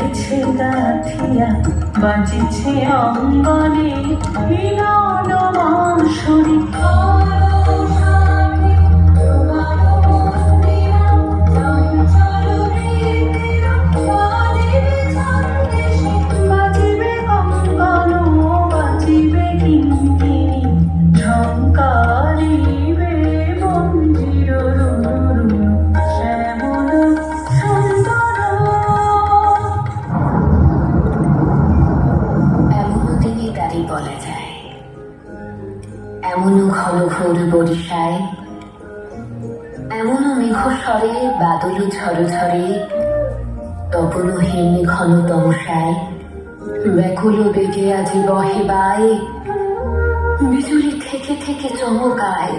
রেখেছে গাঁথিয়া বাজিছে অঙ্গনে মিলন বাঁশরি। বাজিবে কঙ্গন বাজিবে কিঙ্কিণী ঝঙ্কারিবে মন্দির রুরু শ্যামল সুন্দর। এমনও দিনে তারই বলা যায়, এমনও ঘন ঘোর বর্ষায়, এমনও মেঘ স্বরে বাদল ঝড় ঝরে, তপনহীন ঘন তমসায় ব্যাকুল বেগে আজি বহে বায়, বিজুলি থেকে থেকে চমকায়।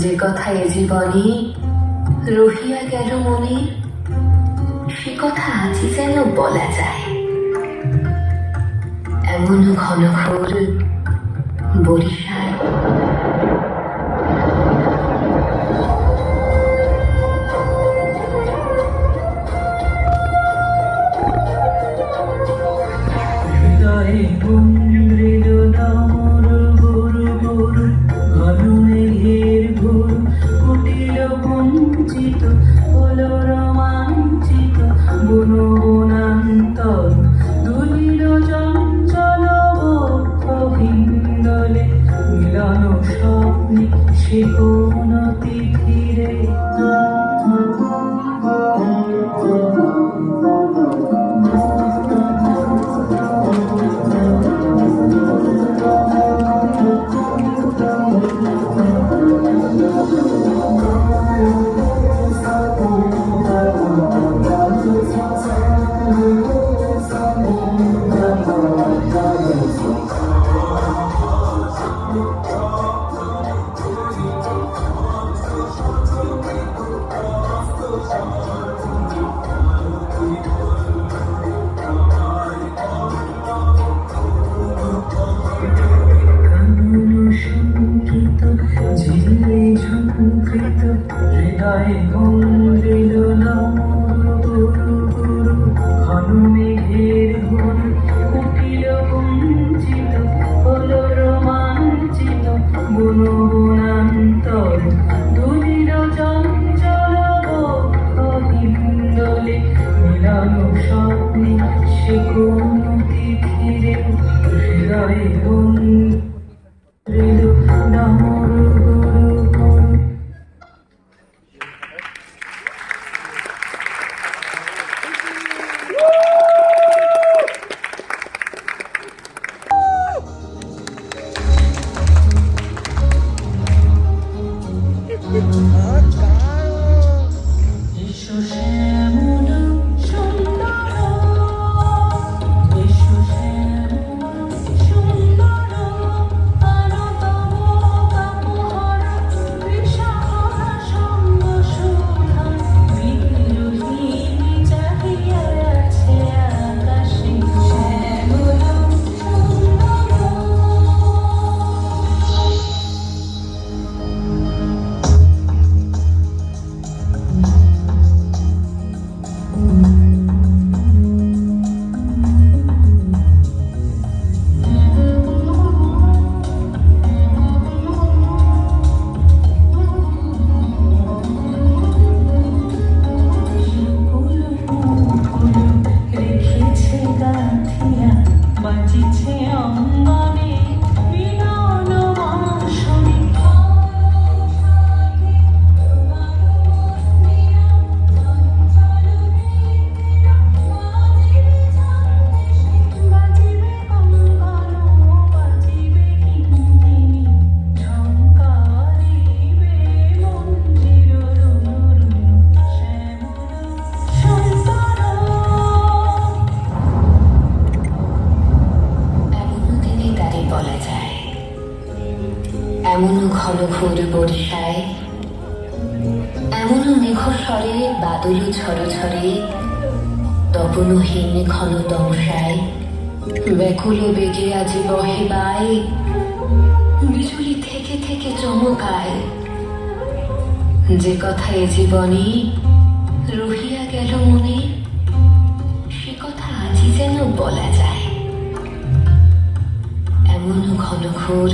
যে কথা এ জীবনে রহিয়া গেল মনে, সে কথা আজি যেন বলা যায়। এমন ঘন ঘোর বরিশায়। হৃদয়ে গুঞ্জরিল ডমর গুরু গুরু ঘন মেঘের ঘোর কুটিল বঞ্চিত হলো রোমাঞ্চিত বন বনান্তর দুলিল চঞ্চল বক্ষ হিন্দলে মিলন স্বপ্নে সে কোন তিথিরে। ঝিলে ঝঙ্কৃত হৃদয়ে গুঞ্জিল ডমর গুরু গুরু ঘন মেঘের ঘোর কুটিল বঞ্চিত হলো রোমাঞ্চিত বন বনান্তর দুলিল চঞ্চল বক্ষ হিন্দলে মিলন স্বপ্নে সে কোন তিথিরে। হৃদয়ে গুঞ্জিল ডমর গুরু গুরু। এসো শ্যামল সুন্দর, এসো শ্যামল সুন্দর, আরতম কাপহর বিষহর সঙ্গ সুধা বিরোহী চাহিয়া আছে আকাশে শ্যামল সুন্দর। রেখেছে গাঁথিয়া বাজিছে অঙ্গনে মিলন বাঁশরি। বাজিবে কঙ্গন বাজিবে কিঙ্কিণী ঝঙ্কারিবে মন্দির রুরু শ্যামল সুন্দর। এমনও দিনে তারই বলা যায়, এমনও ঘন ঘোর বর্ষায়, এমনও মেঘ স্বরে বাদল ঝড় ঝরে, তপনহীন ঘন তমসায় ব্যাকুল বেগে আজি বহে বায়, বিজুলি থেকে থেকে চমকায়। যে কথা এ জীবনে রহিয়া গেল মনে, বলা যায়। এমন ঘনঘোর